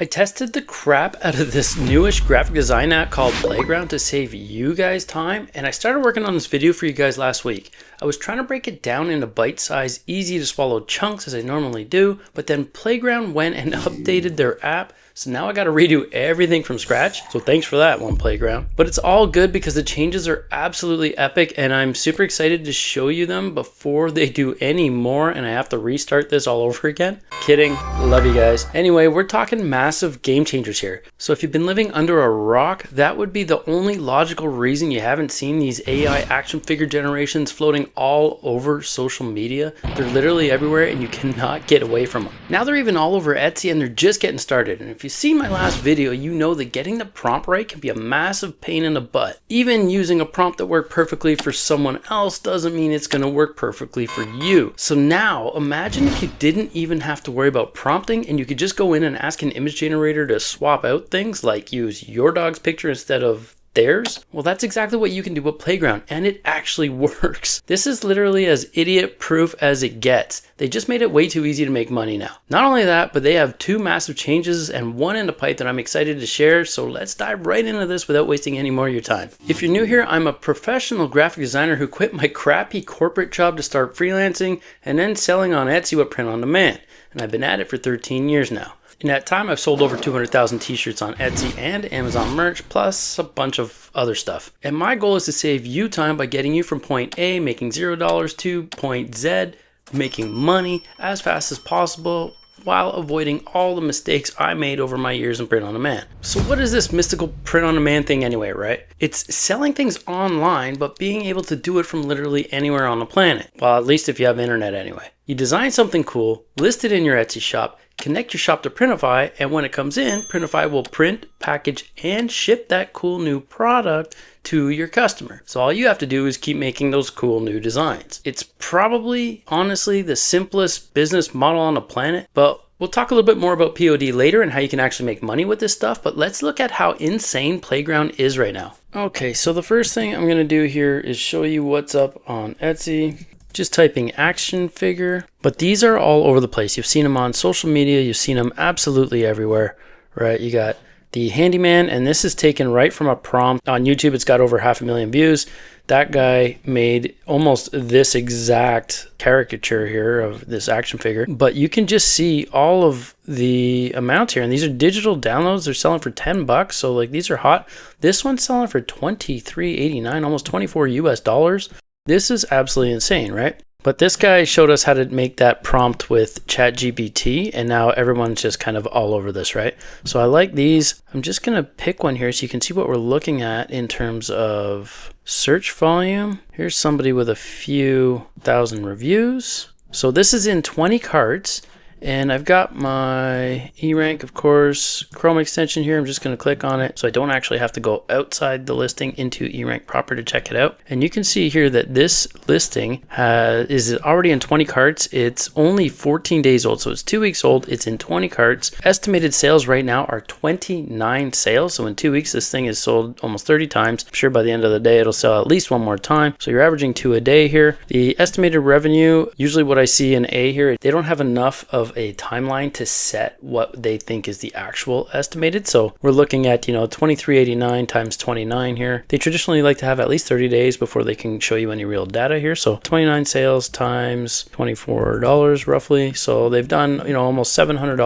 I tested the crap out of this newish graphic design app called Playground to save you guys time, and I started working on this video for you guys last week. I was trying to break it down into bite-sized, easy to swallow chunks as I normally do, but then Playground went and updated their app, so now I got to redo everything from scratch. So thanks for that one, Playground. But it's all good because the changes are absolutely epic, and I'm super excited to show you them before they do any more and I have to restart this all over again. Kidding, love you guys. Anyway, we're talking massive game changers here. So if you've been living under a rock, that would be the only logical reason you haven't seen these AI action figure generations floating all over social media. They're literally everywhere and you cannot get away from them. Now they're even all over Etsy and they're just getting started. And if you've seen my last video, you know that getting the prompt right can be a massive pain in the butt. Even using a prompt that worked perfectly for someone else doesn't mean it's going to work perfectly for you. So now imagine if you didn't even have to worry about prompting and you could just go in and ask an image generator to swap out things like use your dog's picture instead of theirs. Well, that's exactly what you can do with Playground, and it actually works. This is literally as idiot proof as it gets. They just made it way too easy to make money now. Not only that, but they have two massive changes and one in the pipe that I'm excited to share, so let's dive right into this without wasting any more of your time. If you're new here, I'm a professional graphic designer who quit my crappy corporate job to start freelancing and then selling on Etsy with print on demand, and I've been at it for 13 years now. In that time, I've sold over 200,000 t-shirts on Etsy and Amazon merch, plus a bunch of other stuff. And my goal is to save you time by getting you from point A, making $0 to point Z, making money as fast as possible while avoiding all the mistakes I made over my years in print on demand. So what is this mystical print on demand thing anyway, right? It's selling things online, but being able to do it from literally anywhere on the planet. Well, at least if you have internet anyway. You design something cool, list it in your Etsy shop, connect your shop to Printify, and when it comes in, Printify will print, package, and ship that cool new product to your customer. So all you have to do is keep making those cool new designs. It's probably, honestly, the simplest business model on the planet, but we'll talk a little bit more about POD later and how you can actually make money with this stuff, but let's look at how insane Playground is right now. Okay, so the first thing I'm gonna do here is show you what's up on Etsy. Just typing action figure, but these are all over the place. You've seen them on social media, you've seen them absolutely everywhere, right? You got the handyman, and this is taken right from a prompt on YouTube. It's got over 500,000 views. That guy made almost this exact caricature here of this action figure, but you can just see all of the amounts here, and these are digital downloads. They're selling for $10, so like these are hot. This one's selling for $23.89, almost $24 US. This is absolutely insane, right? But this guy showed us how to make that prompt with Chat-GPT, and now everyone's just kind of all over this, right? So I like these. I'm just going to pick one here so you can see what we're looking at in terms of search volume. Here's somebody with a few thousand reviews. So this is in 20 carts. And I've got my eRank, of course, Chrome extension here. I'm just going to click on it so I don't actually have to go outside the listing into eRank proper to check it out. And you can see here that this listing is already in 20 carts. It's only 14 days old, so it's 2 weeks old. It's in 20 carts. Estimated sales right now are 29 sales. So in 2 weeks, this thing is sold almost 30 times. I'm sure by the end of the day, it'll sell at least one more time. So you're averaging 2 a day here. The estimated revenue, usually what I see in A here, they don't have enough of a timeline to set what they think is the actual estimated. So we're looking at, $23.89 times 29 here. They traditionally like to have at least 30 days before they can show you any real data here. So 29 sales times $24 roughly. So they've done, almost $700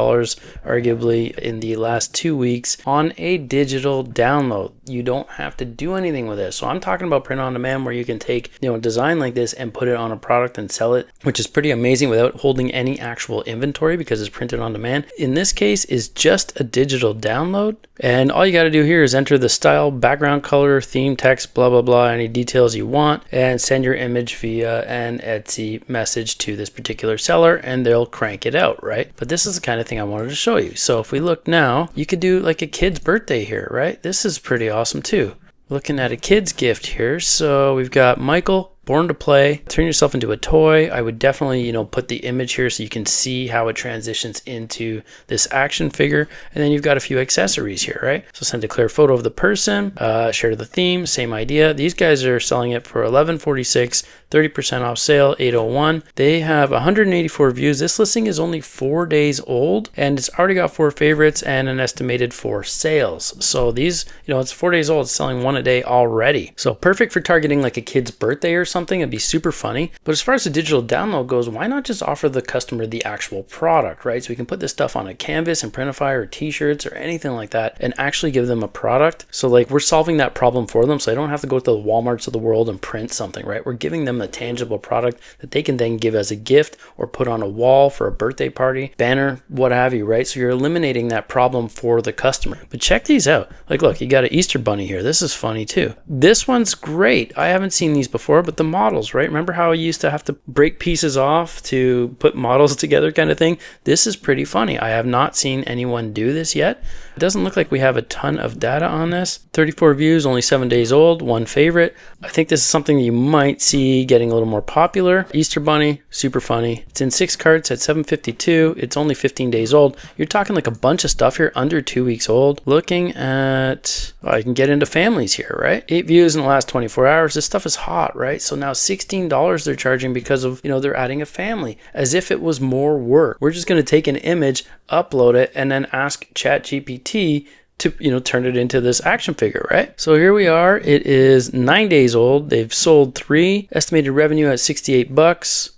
arguably in the last 2 weeks on a digital download. You don't have to do anything with this. So I'm talking about print on demand where you can take, a design like this and put it on a product and sell it, which is pretty amazing without holding any actual inventory because it's printed on demand. In this case, is just a digital download. And all you got to do here is enter the style, background color, theme, text, blah, blah, blah, any details you want, and send your image via an Etsy message to this particular seller, and they'll crank it out, right? But this is the kind of thing I wanted to show you. So if we look now, you could do like a kid's birthday here, right? This is pretty awesome too. Looking at a kid's gift here. So we've got Michael, Born to play, turn yourself into a toy. I would definitely, put the image here so you can see how it transitions into this action figure. And then you've got a few accessories here, right? So send a clear photo of the person, share the theme, same idea. These guys are selling it for $11.46, 30% off sale, 801. They have 184 views. This listing is only 4 days old, and it's already got 4 favorites and an estimated 4 sales. So these, it's 4 days old, it's selling 1 a day already. So perfect for targeting like a kid's birthday or something. It'd be super funny. But as far as the digital download goes, why not just offer the customer the actual product, right? So we can put this stuff on a canvas and printify or t-shirts or anything like that and actually give them a product. So like we're solving that problem for them, so they don't have to go to the Walmarts of the world and print something, right? We're giving them a tangible product that they can then give as a gift or put on a wall for a birthday party, banner, what have you, right? So you're eliminating that problem for the customer. But check these out. Like, look, you got an Easter bunny here. This is funny too. This one's great. I haven't seen these before, but the models, right? Remember how I used to have to break pieces off to put models together kind of thing? This is pretty funny. I have not seen anyone do this yet. It doesn't look like we have a ton of data on this. 34 views, only 7 days old, 1 favorite. I think this is something you might see getting a little more popular. Easter bunny, super funny. It's in 6 carts at $7.52. It's only 15 days old. You're talking like a bunch of stuff here under 2 weeks old. Looking at, I can get into families here, right? 8 views in the last 24 hours. This stuff is hot, right? So now $16 they're charging because of, they're adding a family, as if it was more work. We're just going to take an image, upload it, and then ask Chat-GPT to turn it into this action figure, right? So here we are. It is 9 days old. They've sold 3, estimated revenue at $68,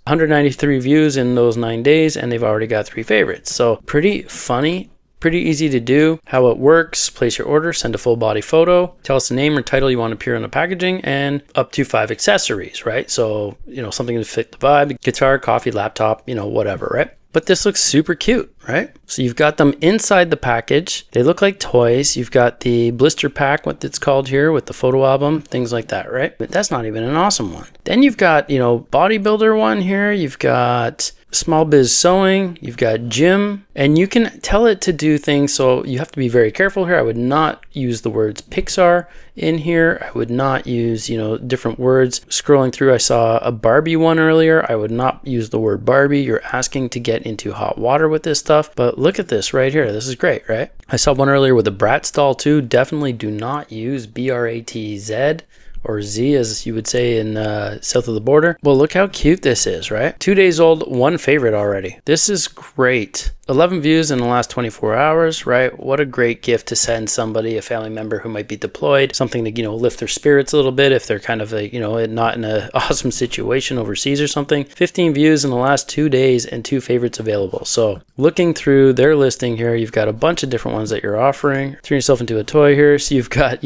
193 views in those 9 days, and they've already got 3 favorites. So pretty funny. Pretty easy to do. How it works: place your order, send a full body photo, tell us the name or title you want to appear on the packaging, and up to 5 accessories, right? So, something to fit the vibe: guitar, coffee, laptop, whatever, right? But this looks super cute, right? So you've got them inside the package. They look like toys. You've got the blister pack, what it's called here, with the photo album, things like that, right? But that's not even an awesome one. Then you've got, bodybuilder one here. You've got small biz sewing, you've got gym, and you can tell it to do things. So you have to be very careful here. I would not use the words Pixar in here. I would not use, different words. Scrolling through, I saw a Barbie one earlier. I would not use the word Barbie. You're asking to get into hot water with this stuff. But look at this right here. This is great, right? I saw one earlier with a Bratz doll too. Definitely do not use BRATZ. Or Z, as you would say in south of the border. Well, look how cute this is, right? 2 days old, 1 favorite already. This is great. 11 views in the last 24 hours, right? What a great gift to send somebody, a family member who might be deployed, something to, lift their spirits a little bit if they're kind of, not in an awesome situation overseas or something. 15 views in the last 2 days and 2 favorites available. So looking through their listing here, you've got a bunch of different ones that you're offering. Turn yourself into a toy here. So you've got,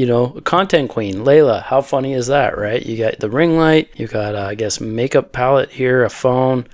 content queen, Layla. How funny is that, right? You got the ring light. You got, I guess, makeup palette here, a phone,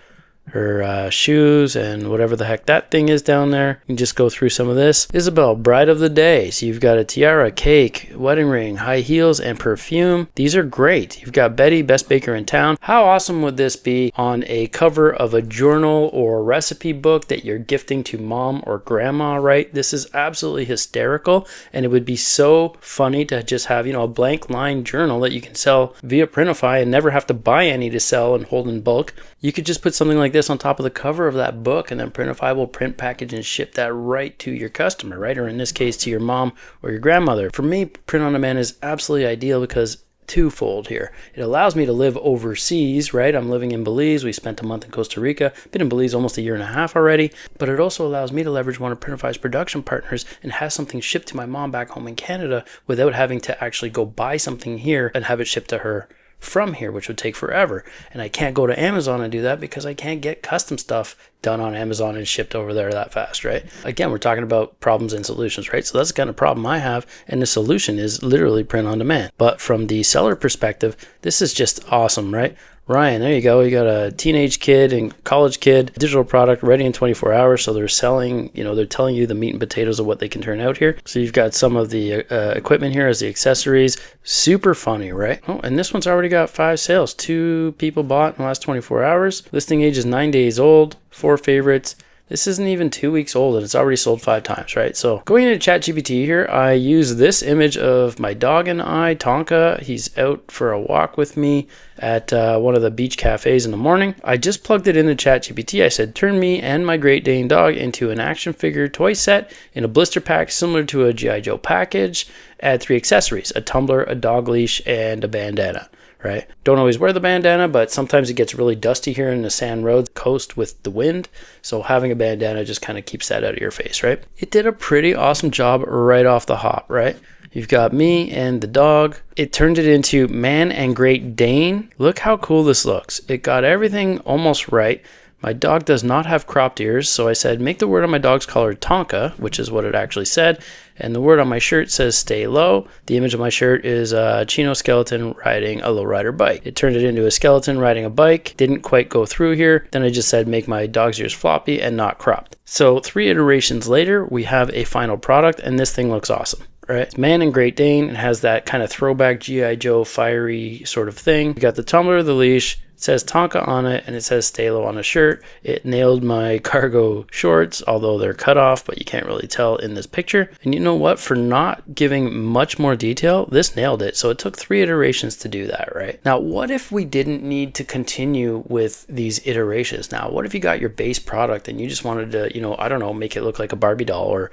her shoes, and whatever the heck that thing is down there. You can just go through some of this. Isabel, bride of the day. So you've got a tiara, cake, wedding ring, high heels, and perfume. These are great. You've got Betty, best baker in town. How awesome would this be on a cover of a journal or recipe book that you're gifting to mom or grandma, right? This is absolutely hysterical, and it would be so funny to just have, a blank line journal that you can sell via Printify and never have to buy any to sell and hold in bulk. You could just put something like this on top of the cover of that book, and then Printify will print, package, and ship that right to your customer, right? Or in this case, to your mom or your grandmother. For me, print on demand is absolutely ideal because twofold here. It allows me to live overseas, right? I'm living in Belize. We spent a month in Costa Rica. Been in Belize almost a year and a half already. But it also allows me to leverage one of Printify's production partners and have something shipped to my mom back home in Canada without having to actually go buy something here and have it shipped to her from here, which would take forever. And I can't go to Amazon and do that because I can't get custom stuff done on Amazon and shipped over there that fast, right? Again, we're talking about problems and solutions, right? So that's the kind of problem I have, and the solution is literally print on demand. But from the seller perspective, this is just awesome, right? Ryan, there you go. You got a teenage kid and college kid, digital product ready in 24 hours. So they're selling, they're telling you the meat and potatoes of what they can turn out here. So you've got some of the equipment here as the accessories. Super funny, right? Oh, and this one's already got 5 sales. 2 people bought in the last 24 hours. Listing age is 9 days old, 4 favorites. This isn't even 2 weeks old and it's already sold 5 times, right? So going into ChatGPT here, I use this image of my dog and I, Tonka. He's out for a walk with me at one of the beach cafes in the morning. I just plugged it into ChatGPT. I said, turn me and my Great Dane dog into an action figure toy set in a blister pack similar to a G.I. Joe package. Add 3 accessories, a tumbler, a dog leash, and a bandana. Right? Don't always wear the bandana, but sometimes it gets really dusty here in the sand roads coast with the wind. So having a bandana just kind of keeps that out of your face, right? It did a pretty awesome job right off the hop, right? You've got me and the dog. It turned it into Man and Great Dane. Look how cool this looks. It got everything almost right. My dog does not have cropped ears, so I said, make the word on my dog's collar Tonka, which is what it actually said. And the word on my shirt says stay low. The image of my shirt is a Chino skeleton riding a lowrider bike. It turned it into a skeleton riding a bike. Didn't quite go through here. Then I just said make my dog's ears floppy and not cropped. So 3 iterations later, we have a final product and this thing looks awesome. Right? It's Man and Great Dane. It has that kind of throwback G.I. Joe fiery sort of thing. We got the tumbler, the leash. It says Tonka on it and it says stay low on a shirt. It nailed my cargo shorts, although they're cut off, but you can't really tell in this picture. And you know what? For not giving much more detail, this nailed it. So it took 3 iterations to do that, right? Now, what if we didn't need to continue with these iterations? Now, what if you got your base product and you just wanted to, you know, I don't know, make it look like a Barbie doll or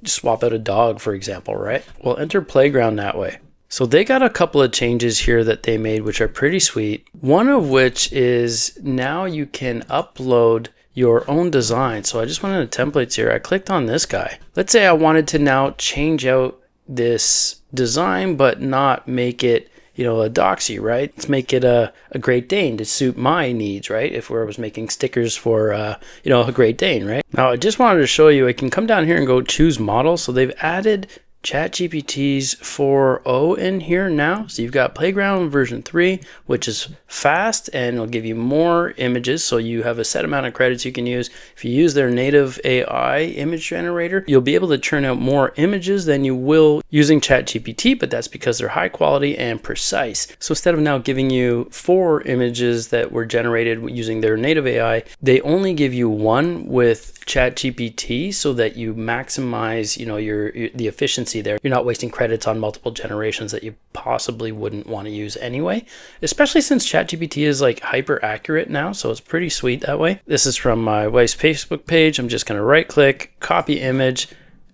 swap out a dog, for example, right? Well, enter Playground that way. So they got a couple of changes here that they made, which are pretty sweet. One of which is now you can upload your own design. So I just went into templates here. I clicked on this guy. Let's say I wanted to now change out this design, but not make it, you know, a Doxy, right? Let's make it a Great Dane to suit my needs, right? If I was making stickers for, you know, a Great Dane, right? Now I just wanted to show you, I can come down here and go choose model. So they've added ChatGPT's 4.0 in here now. So you've got Playground version 3, which is fast and it'll give you more images. So you have a set amount of credits you can use. If you use their native AI image generator, you'll be able to churn out more images than you will using ChatGPT, but that's because they're high quality and precise. So instead of now giving you 4 images that were generated using their native AI, they only give you 1 with ChatGPT so that you maximize, you know, the efficiency there. You're not wasting credits on multiple generations that you possibly wouldn't want to use anyway, especially since ChatGPT is like hyper accurate now. So it's pretty sweet that way. This is from my wife's Facebook page. I'm just going to right click, copy image,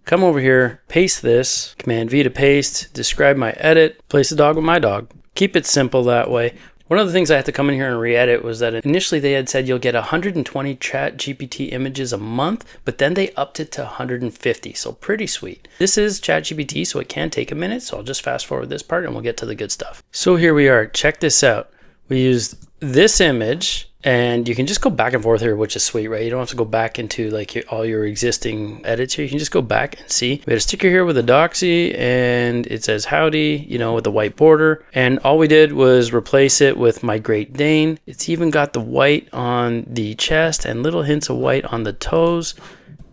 come over here, paste this, Command V to paste, describe my edit, place the dog with my dog. Keep it simple that way. One of the things I had to come in here and re-edit was that initially they had said you'll get 120 ChatGPT images a month, but then they upped it to 150, so pretty sweet. This is ChatGPT, so it can take a minute, so I'll just fast forward this part and we'll get to the good stuff. So here we are, check this out. We used this image, and you can just go back and forth here, which is sweet, right? You don't have to go back into like all your existing edits here. You can just go back and see. We had a sticker here with a doxy and it says howdy, you know, with the white border. And all we did was replace it with my Great Dane. It's even got the white on the chest and little hints of white on the toes.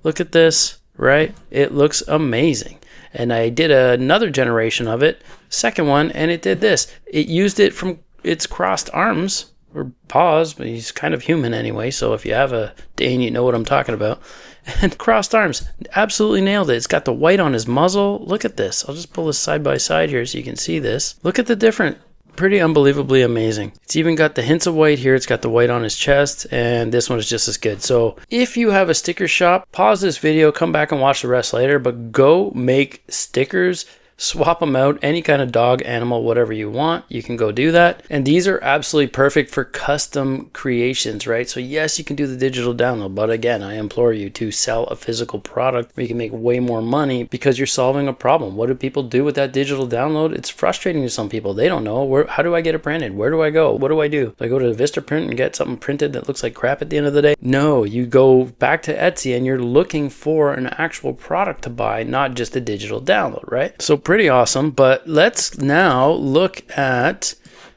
Look at this, right? It looks amazing. And I did another generation of it, second one, and it did this. It used it from its crossed arms or paws, but he's kind of human anyway, so if you have a Dane, you know what I'm talking about. And crossed arms, absolutely nailed it. It's got the white on his muzzle. Look at this. I'll just pull this side by side here so you can see this. Look at the difference. Pretty unbelievably amazing. It's even got the hints of white here. It's got the white on his chest, and this one is just as good. So if you have a sticker shop, pause this video, come back and watch the rest later, but go make stickers. Swap them out, any kind of dog, animal, whatever you want, you can go do that. And these are absolutely perfect for custom creations, right? So yes, you can do the digital download, but again, I implore you to sell a physical product where you can make way more money because you're solving a problem. What do people do with that digital download? It's frustrating to some people. They don't know, how do I get it printed? Where do I go? What do I do? Do I go to Vistaprint and get something printed that looks like crap at the end of the day? No, you go back to Etsy and you're looking for an actual product to buy, not just a digital download, right? So pretty awesome, but let's now look at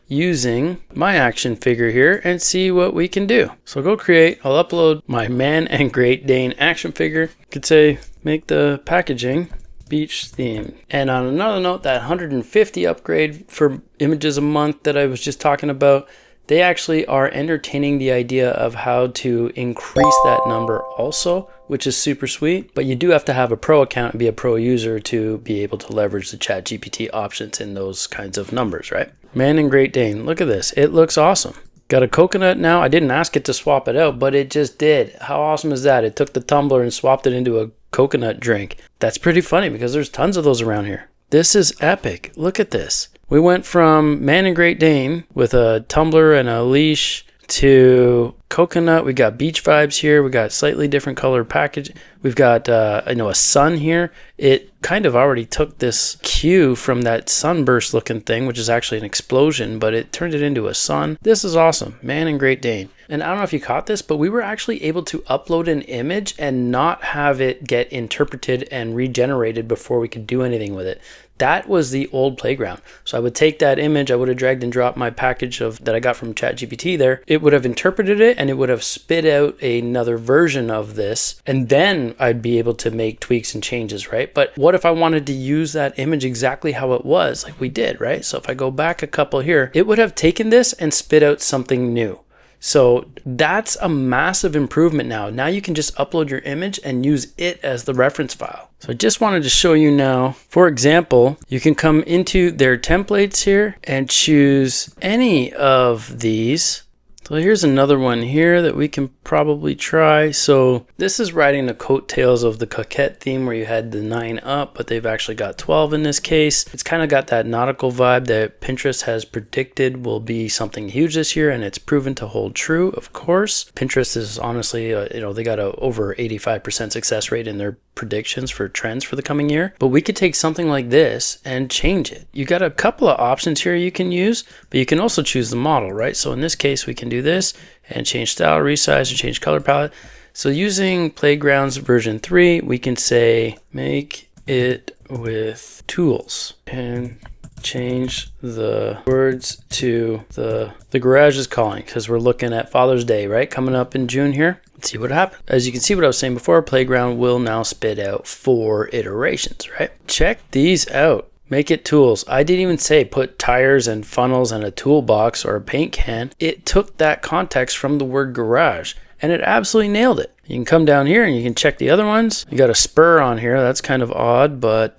using my action figure here and see what we can do. So go create, I'll upload my Man and Great Dane action figure. Could say make the packaging beach theme. And on another note, that 150 upgrade for images a month that I was just talking about, They actually are entertaining the idea of how to increase that number also, which is super sweet. But you do have to have a pro account and be a pro user to be able to leverage the Chat-GPT options in those kinds of numbers, right? Man and Great Dane, look at this. It looks awesome. Got a coconut now. I didn't ask it to swap it out, but it just did. How awesome is that? It took the tumbler and swapped it into a coconut drink. That's pretty funny because there's tons of those around here. This is epic. Look at this. We went from Man and Great Dane with a tumbler and a leash to coconut. We got beach vibes here. We got slightly different color package. We've got a sun here. It kind of already took this cue from that sunburst looking thing, which is actually an explosion, but it turned it into a sun. This is awesome. Man and Great Dane. And I don't know if you caught this, but we were actually able to upload an image and not have it get interpreted and regenerated before we could do anything with it. That was the old Playground. So I would take that image, I would have dragged and dropped my package that I got from Chat-GPT there. It would have interpreted it and it would have spit out another version of this. And then I'd be able to make tweaks and changes, right? But what if I wanted to use that image exactly how it was, like we did, right? So if I go back a couple here, it would have taken this and spit out something new. So that's a massive improvement now. Now you can just upload your image and use it as the reference file. So I just wanted to show you now, for example, you can come into their templates here and choose any of these. So here's another one here that we can probably try. So this is riding the coattails of the Coquette theme where you had the 9 up, but they've actually got 12 in this case. It's kind of got that nautical vibe that Pinterest has predicted will be something huge this year, and it's proven to hold true, of course. Pinterest is honestly, they got a over 85% success rate in their predictions for trends for the coming year. But we could take something like this and change it. You got a couple of options here you can use, but you can also choose the model, right? So in this case, we can do this and change style, resize, or change color palette. So using Playgrounds version 3, we can say make it with tools and change the words to the garage is calling, because we're looking at Father's Day, right? Coming up in June here. Let's see what happens. As you can see what I was saying before, Playground will now spit out 4 iterations, right? Check these out. Make it tools. I didn't even say put tires and funnels and a toolbox or a paint can. It took that context from the word garage and it absolutely nailed it. You can come down here and you can check the other ones. You got a spur on here. That's kind of odd, but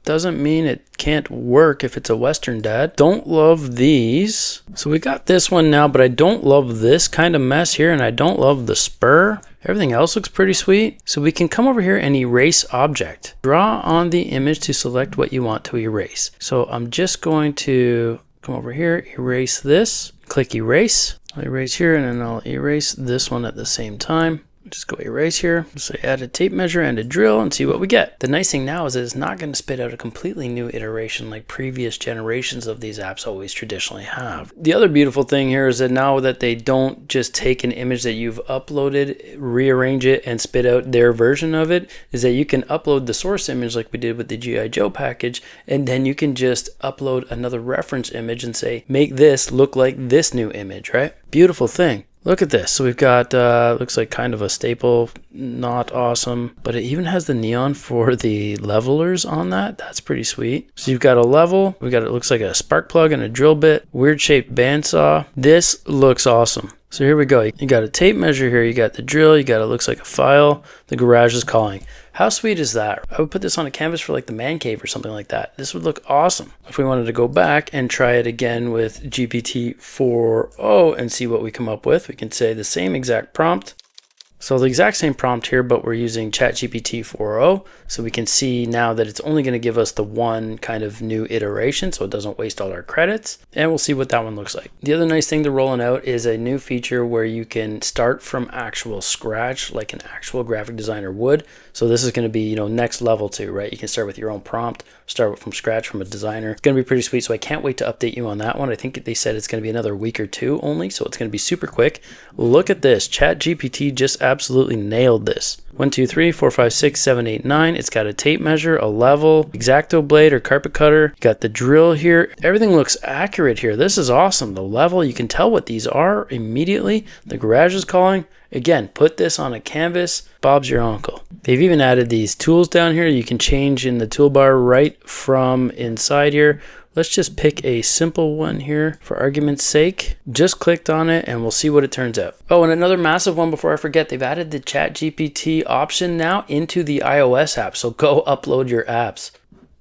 doesn't mean it can't work if it's a Western dad. Don't love these. So we got this one now, but I don't love this kind of mess here, and I don't love the spur. Everything else looks pretty sweet. So we can come over here and erase object. Draw on the image to select what you want to erase. So I'm just going to come over here, erase this, click erase. I'll erase here and then I'll erase this one at the same time. Just go erase here, so add a tape measure and a drill and see what we get. The nice thing now is that it's not going to spit out a completely new iteration like previous generations of these apps always traditionally have. The other beautiful thing here is that now that they don't just take an image that you've uploaded, rearrange it and spit out their version of it, is that you can upload the source image like we did with the G.I. Joe package, and then you can just upload another reference image and say, make this look like this new image, right? Beautiful thing. Look at this. So we've got, looks like kind of a staple, not awesome, but it even has the neon for the levelers on that. That's pretty sweet. So you've got a level, we got, it looks like a spark plug and a drill bit, weird shaped bandsaw. This looks awesome. So here we go. You got a tape measure here, you got the drill, you got, it looks like a file, the garage is calling. How sweet is that? I would put this on a canvas for like the man cave or something like that. This would look awesome. If we wanted to go back and try it again with GPT 4.0 and see what we come up with, we can say the same exact prompt. So the exact same prompt here, but we're using Chat-GPT 4.0. So we can see now that it's only going to give us the one kind of new iteration, so it doesn't waste all our credits. And we'll see what that one looks like. The other nice thing they're rolling out is a new feature where you can start from actual scratch like an actual graphic designer would. So this is going to be, next level too, right? You can start with your own prompt, start from scratch from a designer. It's going to be pretty sweet. So I can't wait to update you on that one. I think they said it's going to be another week or 2 only, so it's going to be super quick. Look at this. Chat-GPT just absolutely nailed this. 1, 2, 3, 4, 5, 6, 7, 8, 9. It's got a tape measure, a level, X-Acto blade or carpet cutter. You got the drill here. Everything looks accurate here. This is awesome. The level, you can tell what these are immediately. The garage is calling. Again, put this on a canvas. Bob's your uncle. They've even added these tools down here. You can change in the toolbar right from inside here Let's just pick a simple one here for argument's sake. Just clicked on it and we'll see what it turns out. Oh, and another massive one before I forget, they've added the Chat-GPT option now into the iOS app. So go upload your apps.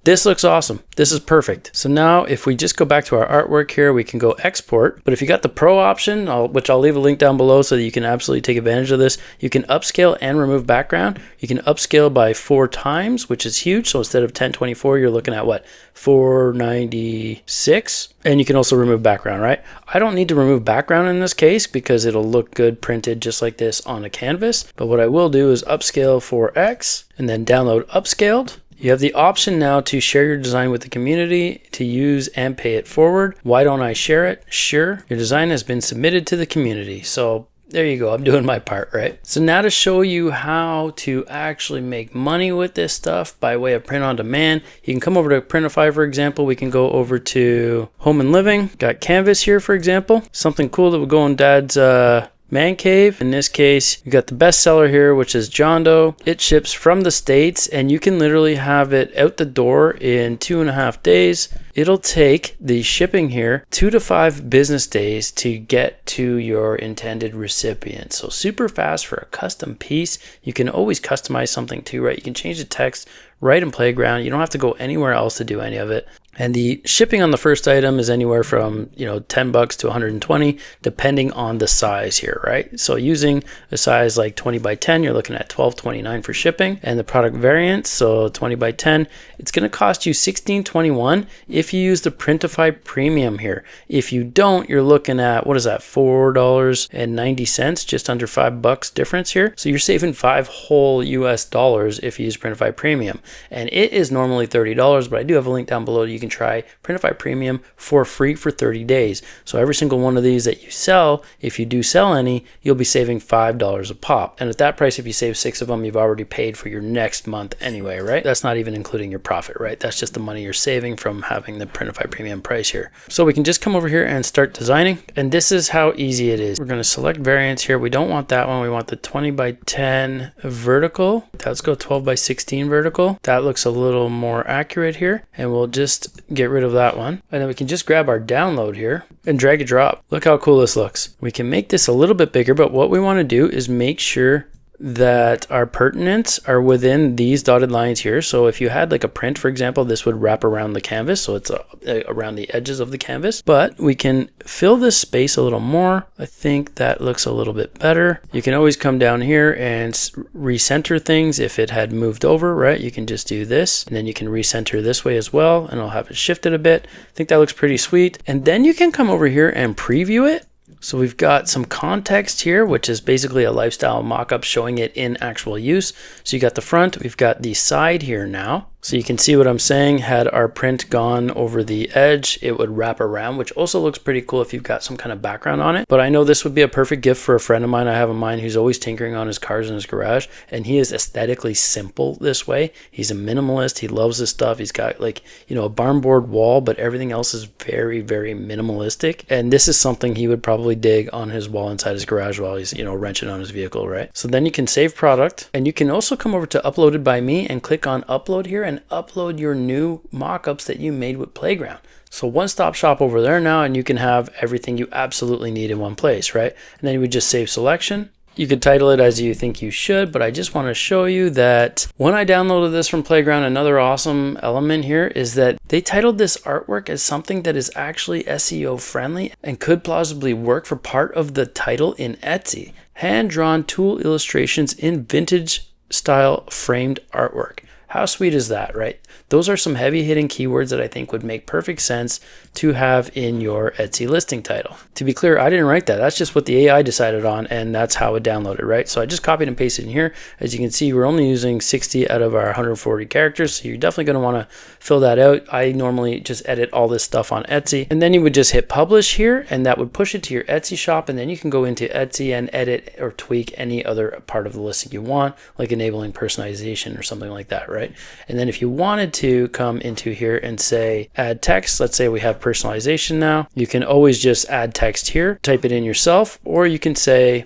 This looks awesome. This is perfect. So now if we just go back to our artwork here, we can go export. But if you got the Pro option, which I'll leave a link down below so that you can absolutely take advantage of this, you can upscale and remove background. You can upscale by 4 times, which is huge. So instead of 1024, you're looking at what? 496. And you can also remove background, right? I don't need to remove background in this case because it'll look good printed just like this on a canvas. But what I will do is upscale 4x and then download upscaled. You have the option now to share your design with the community, to use and pay it forward. Why don't I share it? Sure. Your design has been submitted to the community. So there you go. I'm doing my part, right? So now to show you how to actually make money with this stuff by way of print on demand, you can come over to Printify, for example. We can go over to Home and Living. Got Canvas here, for example. Something cool that would go in Dad's man cave. In this case, you got the bestseller here, which is John Doe. It ships from the States and you can literally have it out the door in 2.5 days. It'll take the shipping here 2 to 5 business days to get to your intended recipient. So super fast for a custom piece. You can always customize something too, right? You can change the text right in Playground. You don't have to go anywhere else to do any of it. And the shipping on the first item is anywhere from, $10 to 120, depending on the size here, right? So using a size like 20 by 10, you're looking at $12.29 for shipping. And the product variant, so 20 by 10, it's going to cost you $16.21 if you use the Printify Premium here. If you don't, you're looking at, what is that, $4.90, just under $5 difference here. So you're saving $5 whole US dollars if you use Printify Premium. And it is normally $30, but I do have a link down below. You can try Printify Premium for free for 30 days. So every single one of these that you sell, if you do sell any, you'll be saving $5 a pop. And at that price, if you save 6 of them, you've already paid for your next month anyway, right? That's not even including your profit, right? That's just the money you're saving from having the Printify Premium price here. So we can just come over here and start designing. And this is how easy it is. We're going to select variants here. We don't want that one. We want the 20 by 10 vertical. Let's go 12 by 16 vertical. That looks a little more accurate here. And we'll just get rid of that one. And then we can just grab our download here and drag and drop. Look how cool this looks. We can make this a little bit bigger, but what we want to do is make sure that our pertinents are within these dotted lines here. So if you had like a print, for example, this would wrap around the canvas. So it's around the edges of the canvas, but we can fill this space a little more. I think that looks a little bit better. You can always come down here and recenter things. If it had moved over, right, you can just do this and then you can recenter this way as well. And I'll have it shifted a bit. I think that looks pretty sweet. And then you can come over here and preview it. So we've got some context here, which is basically a lifestyle mock-up showing it in actual use. So you got the front, we've got the side here now. So you can see what I'm saying. Had our print gone over the edge, it would wrap around, which also looks pretty cool if you've got some kind of background on it. But I know this would be a perfect gift for a friend of mine. I have a mind who's always tinkering on his cars in his garage, and he is aesthetically simple this way. He's a minimalist. He loves this stuff. He's got a barn board wall, but everything else is very, very minimalistic. And this is something he would probably dig on his wall inside his garage while he's, wrenching on his vehicle, right? So then you can save product, and you can also come over to Uploaded by Me and click on Upload here and upload your new mock-ups that you made with Playground. So one-stop shop over there now, and you can have everything you absolutely need in one place, right? And then you would just save selection. You could title it as you think you should, but I just want to show you that when I downloaded this from Playground, another awesome element here is that they titled this artwork as something that is actually SEO friendly and could plausibly work for part of the title in Etsy. Hand-drawn tool illustrations in vintage style framed artwork. How sweet is that, right? Those are some heavy hitting keywords that I think would make perfect sense to have in your Etsy listing title. To be clear, I didn't write that. That's just what the AI decided on, and that's how it downloaded, right? So I just copied and pasted in here. As you can see, we're only using 60 out of our 140 characters, so you're definitely going to want to fill that out. I normally just edit all this stuff on Etsy, and then you would just hit publish here, and that would push it to your Etsy shop, and then you can go into Etsy and edit or tweak any other part of the listing you want, like enabling personalization or something like that, right? And then if you wanted to come into here and say add text, let's say we have personalization now, you can always just add text here, type it in yourself, or you can say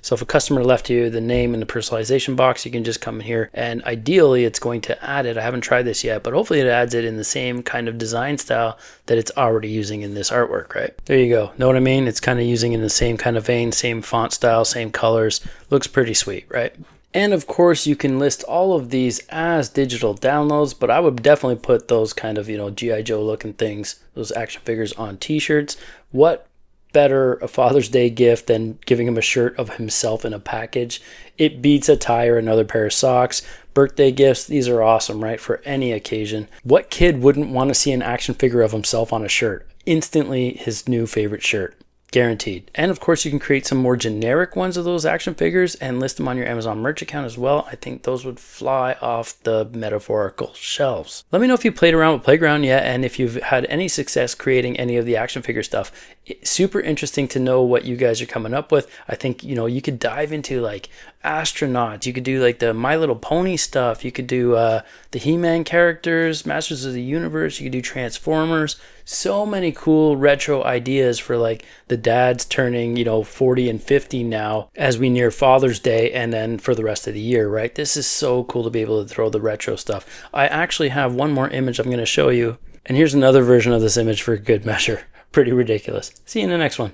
So if a customer left you the name in the personalization box, you can just come in here and ideally it's going to add it. I haven't tried this yet, but hopefully it adds it in the same kind of design style that it's already using in this artwork, right? There you go. Know what I mean? It's kind of using in the same kind of vein, same font style, same colors. Looks pretty sweet, right? And of course you can list all of these as digital downloads, but I would definitely put those kind of, G.I. Joe looking things, those action figures on t-shirts. What better a Father's Day gift than giving him a shirt of himself in a package? It beats a tie or another pair of socks. Birthday gifts, these are awesome, right? For any occasion. What kid wouldn't want to see an action figure of himself on a shirt? Instantly his new favorite shirt. Guaranteed. And of course you can create some more generic ones of those action figures and list them on your Amazon merch account as well. I think those would fly off the metaphorical shelves. Let me know if you played around with Playground yet and if you've had any success creating any of the action figure stuff. It's super interesting to know what you guys are coming up with. I think, you could dive into like astronauts. You could do like the My Little Pony stuff. You could do the He-Man characters, Masters of the Universe. You could do Transformers. So many cool retro ideas for like the dads turning 40 and 50 now as we near Father's Day and then for the rest of the year, right? This is so cool to be able to throw the retro stuff. I actually have one more image I'm going to show you, and here's another version of this image for good measure. Pretty ridiculous. See you in the next one.